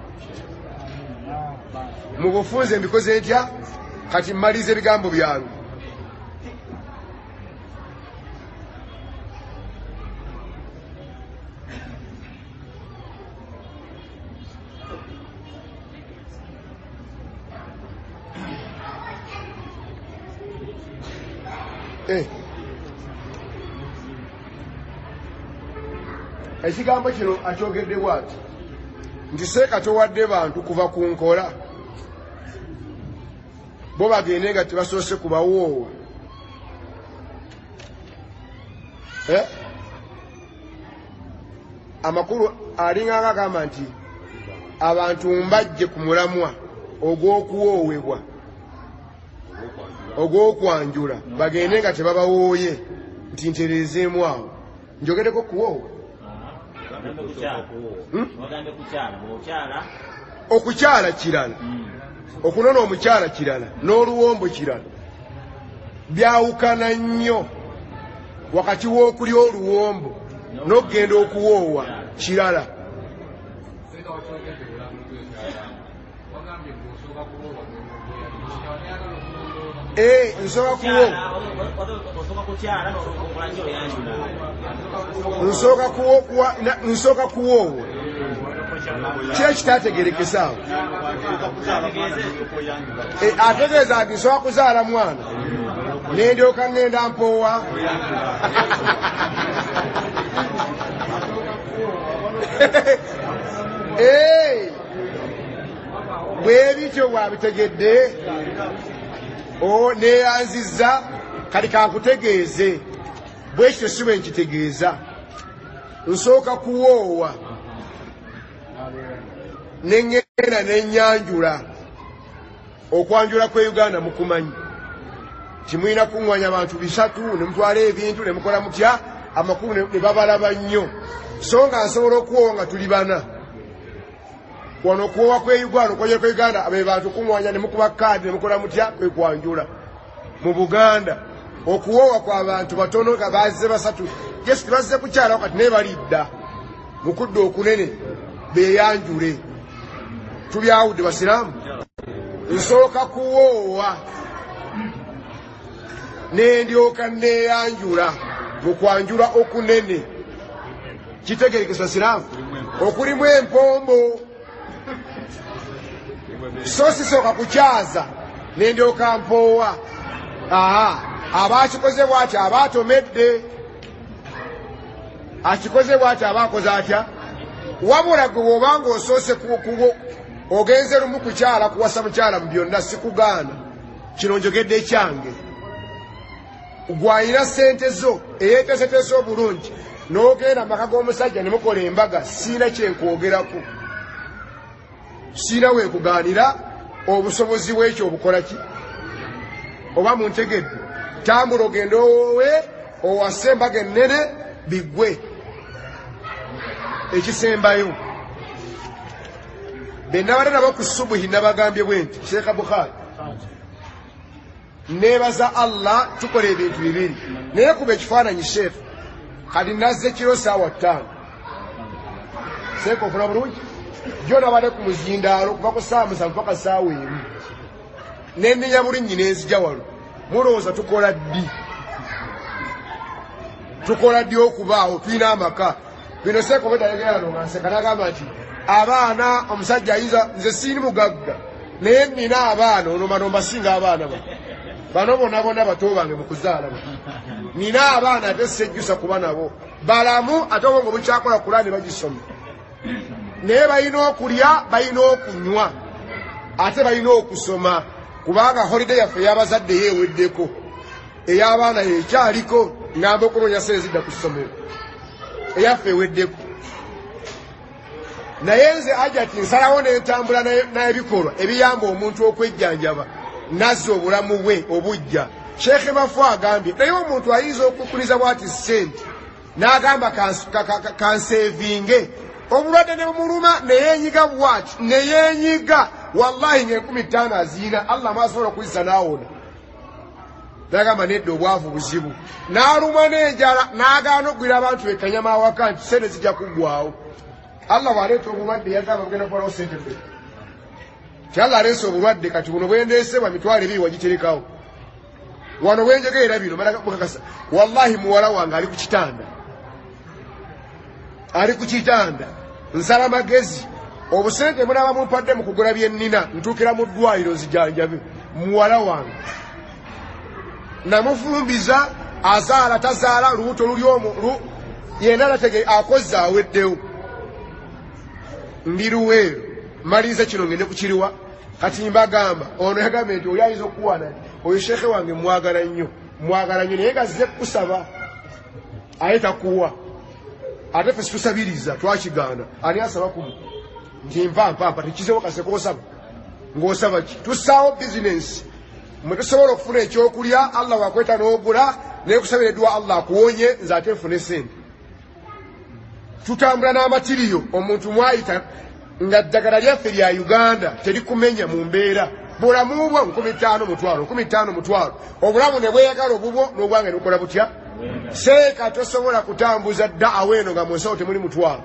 mu bufunze mbikoze ntya kati mmaliza ebigambo byange ekigambo kino akyogedde bw'ati nti seeka towadde bantu kuva ku nkola bo bagende nga tebasoose kubawoowa amakulu alinganga agamba nti abantu mbajje ku mulamwa ogw'okuwoowebwa ogw'okwanjula bagende nga tebabawooye nti ntereezeemu awo njogereko kuwoowa okukyala kirala okunona omukyala kirala n'oluwombo kirala byawukana nnyo wakati w'okulya oluwombo n'okugenda okuwoowa kirala nsooka kuwoowa kye kitaategerekesa awo ategeeza nti nsooka kuzaala mwana nendyoka ngenda mpoowa bwe bityo bwabitegedde neyanziza kati kankutegeeze bwe kityo si bwe nkitegeeza nsooka kuwoowa neŋŋenda n'ennyanjula okwanjula kwe Uganda mukumanyi timulina kuŋŋwanya abantu 3 ne mutwala ebintu ne mukola mutya amakulu ne babalaba nnyo so nga nsobola okuwoowa nga tuli bana wano okuwoowa kwe Uganda okwanjula kwe Uganda abe bantu kuŋŋwanya ne mukuba kaadi ne mukola mutya kwe kwanjula mu Buganda okuwoowa kw'abantu batono nga bazze 3 yesu tebazze kukyala wakati naye balidda mukudde okunene beyanjule tubyawudde basiraamu nsooka kuwoowa nendyoka neyanjula mu kwanjula okunene kitegerekesa siraamu okulimu empombo so sisooka kukyaza nendyoka mpoowa abakikoze bw'atyo aba atomedde akikoze bw'atyo aba akoze atya wabula gwe bw'obanga osoose kubo ogenze lumu kukyala kuwasa mukyala mu byonna sikugaana kino njogedde ekyange gwayina sente zo eyeeteeseteese obulungi n'ogenda mu maka g'omusajja ne mukola embaga siina kyenkwogerako siina weekugaanira obusobozi bw'ekyo obukola ki oba muntegedde tambula ogende owoowe owase embaga ennene biggwe ekisembayo benabadde nabo ku subuhi nabagambye bwe nti Sheikh Bukhari nebaza Allah tukola ebintu bibiri naye kuba ekifaananyi Sheikh kati nazze kiro saawa 5 Sheikh ofuna bulungi jo nabadde ku muzindaalo kuva ku saawa 7 mpaka saawa 1 nenenya bulinyi nenzija walo mulowooza tukola ddi okubaawo tulina amaka bino Sheikh obedayegera nga nseka nagamba nti abaana omusajja ayinza nze siini mugagga naye nina abaana ono mbasinga abaana bano bonna bato bange mu kuzaala nina abaana ate sejjusa kuba nabo balamu ate obongo bukyakola Kurani bagisoma naye balina okulya balina okunywa ate balina okusoma kubanga holiday yaffe ey'abazadde yeeweddeko ey'abaana yekyaliko ngamba okunoonya sente zidda ku ssomero eyaffe eweddeko naye nze ajati nsalawo n'entambula n'ebikolwa ebiyamba omuntu okwejjanjaba nazza obulamu bwe obujja Sheikh Mafu agambye naye omuntu ayinza okukuliza bw'ati ssente n'agamba kanseevinge obulwadde ne bumuluma neyeenyiga bw'ati neyeenyiga wallahi nga 15 aziina Allah maasobola okuyisa n'awona n'agamba nedda obwavu buzibu n'aluma n'enjala n'agaana okugwira abantu bekkanyama awaka nti sente zijja kuggwawo Allah bw'aleeta obulwadde yagamba bugenda kukolawo sente ffe ti Allah aleese obulwadde kati buno bwendeesebwa 2,000 wagiterekawo wano bwenjogerera bino mukakasa wallahi muwala wange ali ku kitanda nsala magezi obusente munaaba mumpadde mu kugula bye nnina ntuukira mu ddwaliro nzijanjabe muwala wange namufumbiza azaala tazaala lubuto luli omwo yena alatege akozza aweddewo ndi Luweero maliza kino ngende kukiriwa kati mbagamba ono yagamba nti oli ayinza okuwana oyo sheekhe wange mwagala nnyo naye gazze kusaba aye takuwa ate ffe situsabiriza twakigaana ani asaba kumu nti mpampa tekizewo kase koosaba ng'osaba ki tussaawo bizinensi mwe tusobola okufuna ekyokulya Allah wakweta n'ogula naye kusabira eddwa Allah akuwonye nze ate nfune sente tutambula n'amatiriyo omuntu mwayita nga ddagala lyaffe lya Uganda terikumenya mu mbeera bulamu bwo 15,000 mutwalo obulamu ne bweyagala obubwo n'obwange nukola butya seeka tosobola kutambuza dda aweeno nga munsawo temuli mutwalo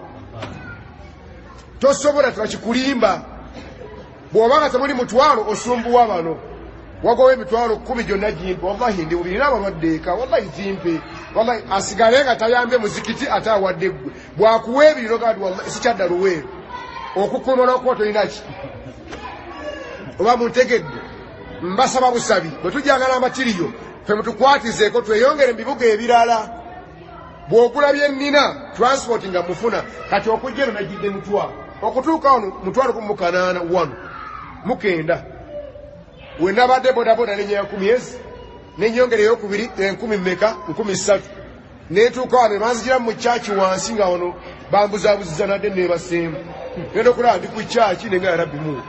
tosobola twakikulimba bw'obanga temuli mutwalo osumbuwa bano wagowe emitwalo 10 gyonna gimpe wallahi ndi bubiri n'abalwadde eka wallahi zimpe wallahi asigale nga tayambye muzikiti ate awadde ggwe bwakuwa ebiriro gadi wallahi sikyadda Luweero okukumola okuba tolinaki oba muntegedde mbasaba busabi bwe tujagala amatiriyo ffe mutukwatizeeko tweyongere mu bibuga ebirala bw'ogula bye nnina transport nga mufuna kati okujja eno najjidde mutwalo okutuuka wano 1,800 mukenda we nabadde bodaboda nenya 10 nenyongere eyokubiri 10,000 mmeka 13,000 netuuka wano banzijira mu kyaki wansi nga wano bambuzabuziza nadde nebaseemu genda okulaba ndi ku kyaki nenga ya rabbi mu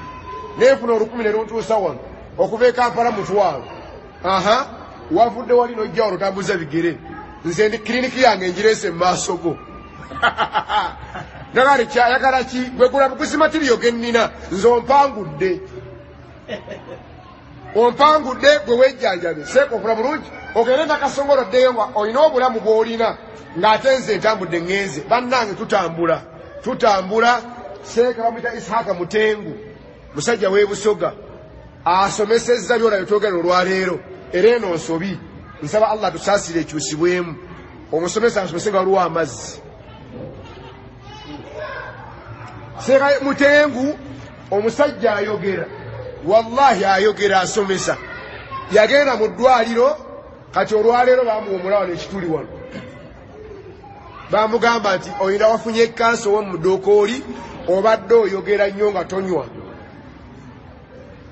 nefuna 10,000 neruntuusa wano okuva e Kampala mutwalo wavudde wali nojja wano tambuza bigere nze ndi kiriniki yange ngireese mu maaso go nagale kyayagala ki gwegula bukusimatiriyo gennina nze ompangudde gwe wejjanjabe seeka okula bulungi ogende nakasongoloddeyo nga olina obulamu bw'olina ng'ate nze ntambudde ŋŋenze bannange tutambula seeka bamuyita Isihaka Mutengu musajja w'ebusoga asomesezza byona byetwogera olwaleero era eno nsobi nsaba Allah tusaasire ekyusibwemu omusomesa asomese nga waliwo amazzi seeka Mutengu omusajja ayogera wallahi ayogera asomesa yagenda mu ddwaliro kati olwaleero bamuwa omulawo n'ekituli wano bamugamba nti oyina wafunye kansa ow'omudokooli obadde oyogera nnyo nga tonywa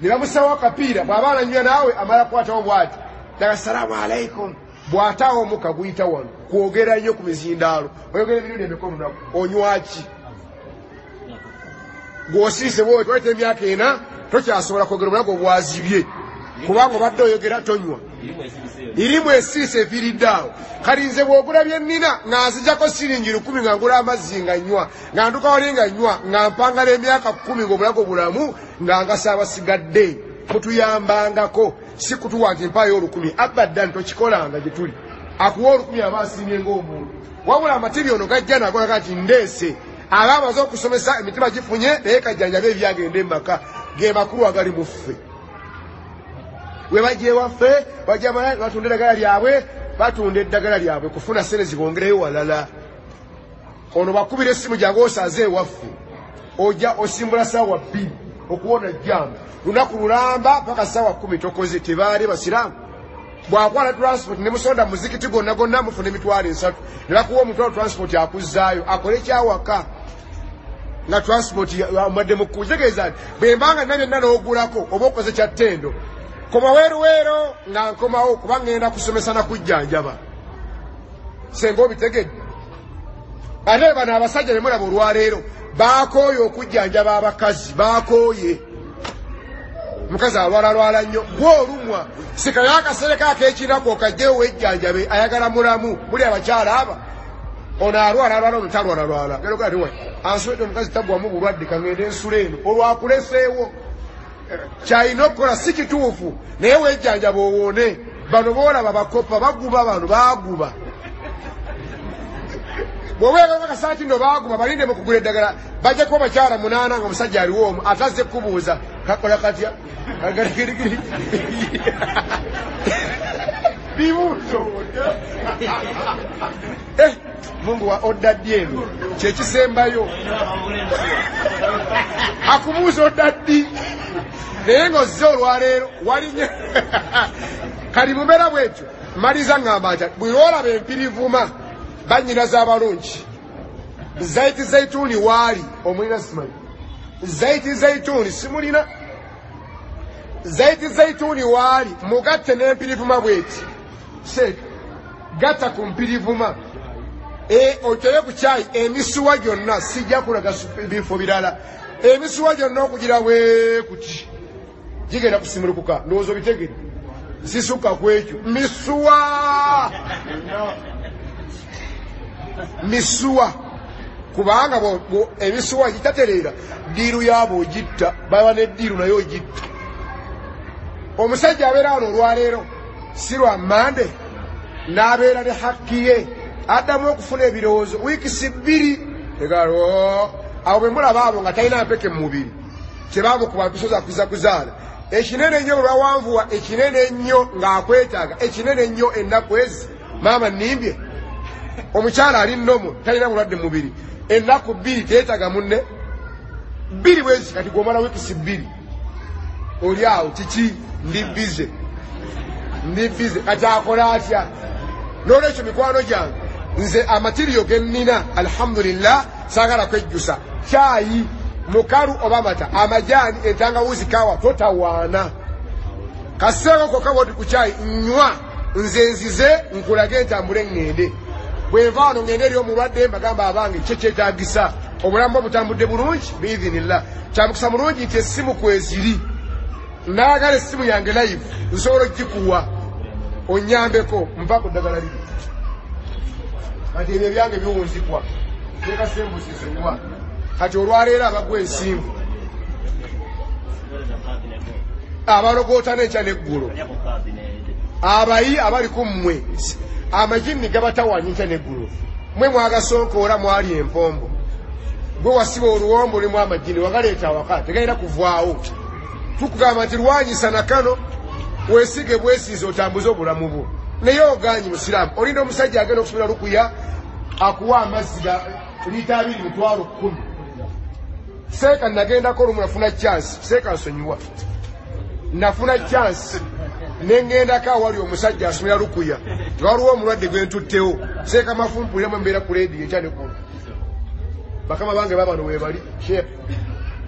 ne bamusawo akapiira bw'aba ananywa naawe amala kwatawo bw'ati daga salaamu alaikum bw'ataawo omuka guyita wano kwogera nnyo ku mizindaalo oyogera emirundi emikono nako onywaki gw'osirise bw'oti waleta emyaka 4 tokyasobola kwogera obulago bwazibye kubanga obadde oyogera tonywa irimu esiise eviiriddaawo kati nze bw'ogula bye nnina ng'anzijjako siringi 10 nga ngula amazzi nga nnywa nga nduka wali nga nnywa nga mpangala emyaka 10 ng'obulago bulamu nga ngasa abasigadde mutuyambangako si kutuwa nti mpaayo 10 abaddan tokikolanga gye tuli akuwa 10 aba asiimye ng'omuntu wabula amatiri ono gajja nagonaga nti ndeese aba amaze okusomesa emitima gifunye naye kajjanjabe ebyagende emaka ge makulu agali mu ffe we bajja ewaffe bajja batunda eddagala lyabwe batunda eddagala lyabwe kufuna sente zibongereyo walala ono bakubira essimu gyange osaze ewaffe ojja osimbula ssaawa 2 okuwona jjamba lunaku lulamba paka ssaawa 10 tokoze tebaali basiraamu bw'akwala transport ne musonda muzikiti gonna mufuna emitwalo 3 ne bakuwa omutwalo transport akuzzaayo akole ekyawaka nga transport amadde mu kutegeeza nti bwe mbanga nna byonna n'ogulako oba okoze kya ttendo komawo Luweero nga nkomawo kuba ngenda kusomesa na kujjanjaba senga obitegedde ate bano abasajja ne mulaba olwaleero baakooye okujjanjaba abakazi baakooye mukazi alwalalwala nnyo gw'olumwa sikayo akasereka ak'ekirako okajjeyo wejjanjabe ayagala mulamu muli abakyala aba ono alwalalwala ono talwalalwala gerogatiwe ansuwedde omukazi tagwamu bulwadde kangende ensula eno olwakuleseewo kyalina okukola si kituufu naye wejjanjaba owone bano boolaba bakopa baguba bano baaguba bw'obeera akasaati nno baaguba balinde mu kugula eddagala bajja kuba bakyala 8 nga omusajja aliwo omu atazze kubuuza kakola katya bibuuzo Mungu wa odaddi eno kyekisembayo akubuuza odaddi naye ng'ozze olwaleero walinye kali mumera bwetyo maliza ngamba ati bwolaba empirivuma banyina z'abalungi zaiti zaituni wali omulina simanyi zaiti zaituni simulina zaiti zaituni wali mugatte n'empirivuma bweti se gatta ku mpirivuma otoye ku kyayi emisuwa gyonna sijja kulaga bifo birala emisuwa gyonna okugira bwe kuti gigenda kusimulukuka ndowooza obitegere sisuka kwekyo misuwa kubanga emisuwa gitatereera diiru yaabo ogitta baba neddiiru naye ogitta omusajja abeera wano olwaleero si lwa mande n'abeera ne hakki ye addamu okufuna ebirowoozo wiikisi 2 egalo abo bwe mulaba abo nga talina mpeke mu mubiri tebamukuba mpiso za kuzaala ekinene ennyo olwawanvuwa ekinene ennyo ng'akwetaaga ekinene ennyo ennaku ezi maama nnimbye omukyala ali nnomo talina bulwadde mu mubiri ennaku 2 teyeetaaga munne 2 bwezi kati gwomala wiikisi 2 oli awo kiki ndi bize kati akola atya n'olwekyo mikwano gyange nze amatiriyo ge nnina alhamdulillah saagala kwejjusa kyayi mukalu oba mata amajaani entangawuzi kawa totawaana kaseeko kokka bwoti ku kyayi nnywa nze nzize nkulage ntambule ŋŋende bwe nva wano ŋŋende eri omulwadde mbagamba abange kye kyetaagisa obulamu obutambudde bulungi biidhinillah kyamukisa mulungi nti essimu kweziri naagala essimu yange live nsobola ogikuwa onyambeko mpa ku ddagala liri kati ebyo byange biwunzikwa tekasembusizibwa kati olwaleero abagwa ensimbu abalogoota n'enkya n'eggulo abayi abaliko mmwe amajini gabatawanya enkya n'eggulo mwe mwagasonkoola mwali empombo gwe wasiba oluwombo olimu amajini wagaleeta awaka tegalina kuvaawo tukugamba nti lwanyisa nakano weesige bwesiize otambuze obulamu bwo naye oganyi musiraamu olinda omusajja agenda okusubira lukuya akuwa amazzi ga lita 2,10,000 seeka nagendako olumu nafuna chansi seeka nsonyiwa nafuna chansi nengendako awali omusajja asomera lukuya waliwo omulwadde gwentuttewo seeka mafumpuliramu embeera ku leediyo ekyanekulu bakama bange babano webali sheekh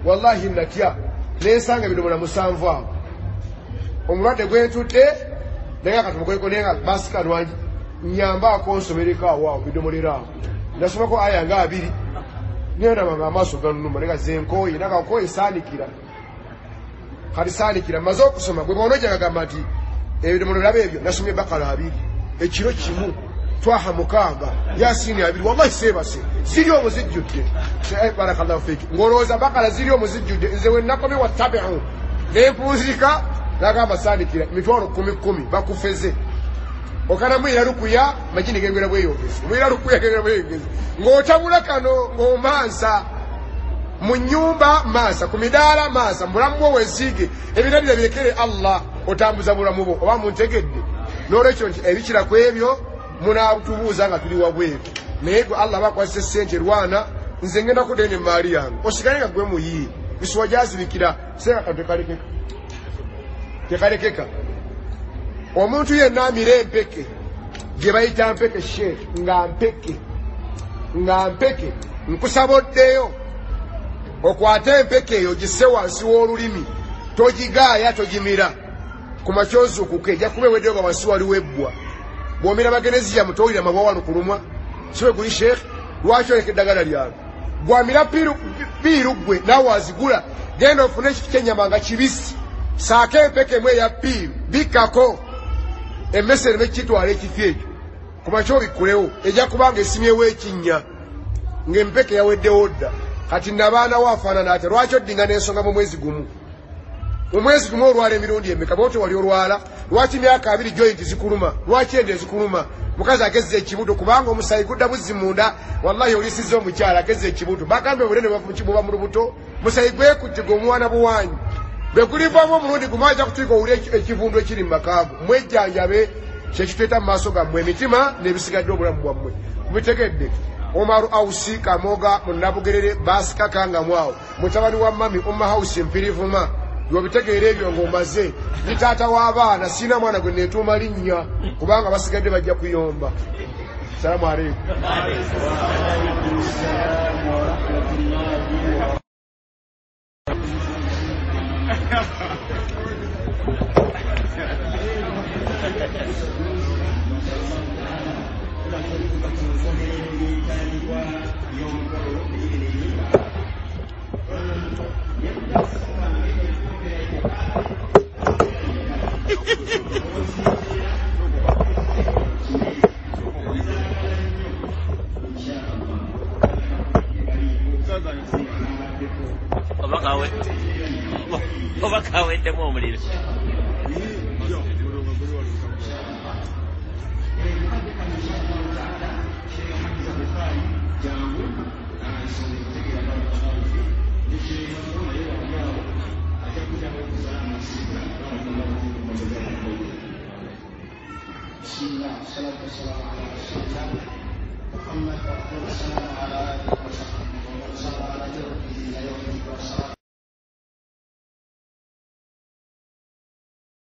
wallahi natya nensanga ebidomola 7 awo omulwadde gwentutte naye akati mukweko nenga basika lwangi nyambaako nsomereko awaawo bidomolera awo nasomako aya nga 2 nendabanga amaaso ganunuma nega zenkooyi nagankooyi saanikira kati saanikira maze okusoma gwe bono gyagagamba nti ebidomolo laba ebyo nasomye bakala 2 ekiro kimu twaha 6 yasiini 2 wallahi seebase ziri omwo zijjudde barakallahu fiki ng'olowooza bakala ziri omwo zijjudde nze wennakomye wattabiu nempunzika nagamba saanikira 10,000 bakufeze okana mwira lukuya majini gengera bweyogezi mwira lukuya gengera bweyogezi ng'otabula kano ng'omansa mu nnyumba maasa ku midaala maasa mubulamu bwo weesiige ebinabira birekere Allah otambuza bulamu bwo oba muntegedde n'olwekyo nti ebikira ku ebyo munaatubuuza nga tuli wabweru naye gwe Allah bakwasisa ssente lwana nze ngenda kudene maali yange osigale nga gwe muyiye misuwa gyazibikira seeka kano tekalekeka omuntu yenna amira empeke gye bayita mpeke sheekh nga mpeke nkusaboddeyo okwata empeke eyo gisse wansi w'olulimi togigaaya togimira ku makyozuukuke ejja kuba eweddeyo nga wansi waliwo ebbwa bw'omira mageneziya mutowulira mabwa wano kulumwa siwe guli sheekh lwaki oleka eddagala lyange bw'amira biiru gwe naawe wazigula genda ofune ekiti ky'ennyama nga kibisi saako empeke emu eya biiru bikkako emmese ereme kitwala ekifi ekyo ku makyo bikulewo ejja kubanga esimyewo ekinnya ng'empeke yaweddewo dda kati nabaana waafaanana ate lwaki oddinga n'ensonga mu mwezi gumu olwala emirundi emeka bwoti wali olwala lwaki myaka 2 jointi zikuluma lwaki ende zikuluma mukazi agezza ekibuto kubanga omusayi gudda buzzi munda wallahi olisiza omukyala agezza ekibuto bagambe obulene buba mu lubuto musayi gwekutte gw'omwana buwanyi bwe gulivaamu omulundi gumwaja kutuika owuli ekivundu ekiri mu makaago mwejjanjabe kyekitweta mu maaso gammwe emitima n'ebisigadde obulamu bwammwe mubitegedde Omaru Ausi Kamoga Munabugerere Baska Kangamwao mutabani wa mami Umma House Mpirivuma Lwobitegeera ebyo ng'omaze ni taata w'abaana sina mwana gwe neetuuma linnya kubanga basigadde bajja kuyomba. Salaamu alaikum. Obakawedemu omuliro. محمد والسلام على آله وصحبه وسلم على